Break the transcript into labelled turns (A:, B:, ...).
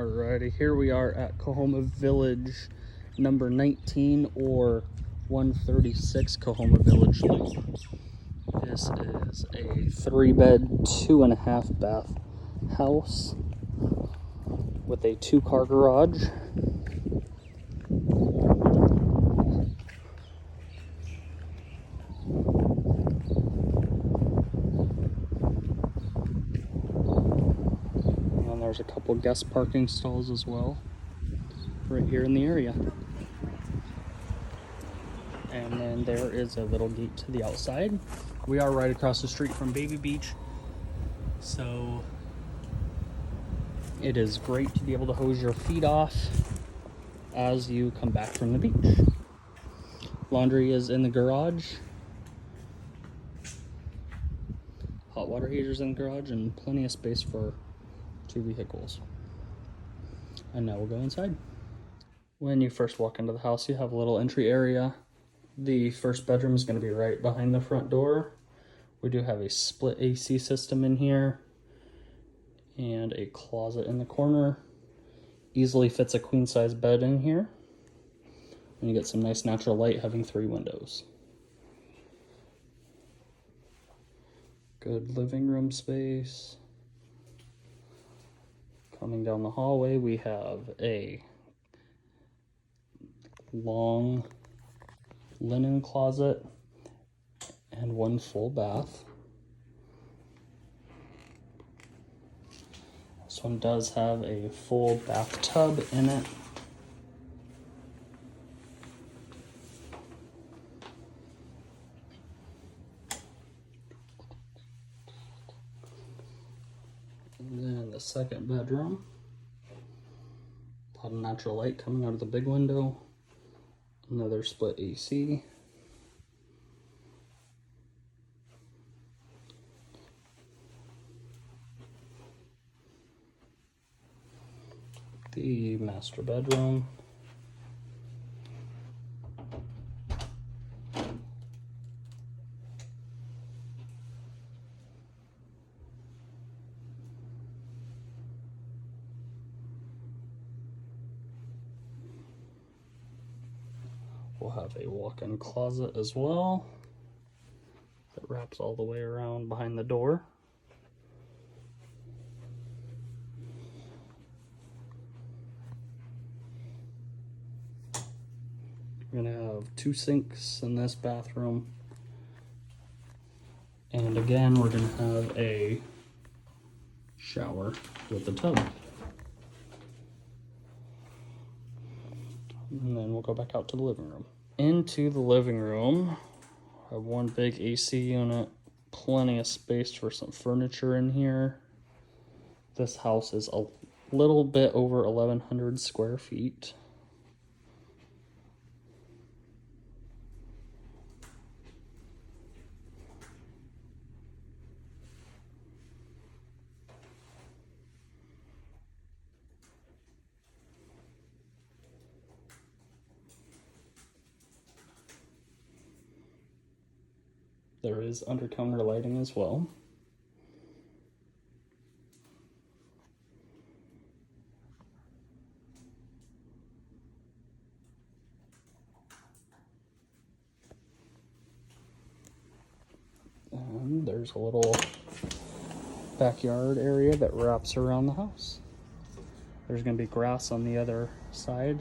A: Alrighty, here we are at Kahoma Village number 19 or 136 Kahoma Village Loop. This is a 3-bed, 2.5 bath house with a 2-car garage. And there's a couple guest parking stalls as well, right here in the area. And then there is a little gate to the outside. We are right across the street from Baby Beach, so it is great to be able to hose your feet off as you come back from the beach. Laundry is in the garage. Hot water heaters in the garage, and plenty of space for 2 vehicles. And now we'll go inside. When you first walk into the house, you have a little entry area. The first bedroom is going to be right behind the front door. We do have a split AC system in here and a closet in the corner. Easily fits a queen size bed in here. And you get some nice natural light having 3 windows. Good living room space. Coming down the hallway, we have a long linen closet and 1 full bath. This one does have a full bathtub in it. And then the second bedroom, a lot of natural light coming out of the big window. Another split AC. The master bedroom. We'll have a walk-in closet as well that wraps all the way around behind the door. We're going to have 2 sinks in this bathroom. And again, we're going to have a shower with a tub. And then we'll go back out to the living room. Into the living room, I have 1 big AC unit, plenty of space for some furniture in here. This house is a little bit over 1,100 square feet. There is under-counter lighting as well. And there's a little backyard area that wraps around the house. There's going to be grass on the other side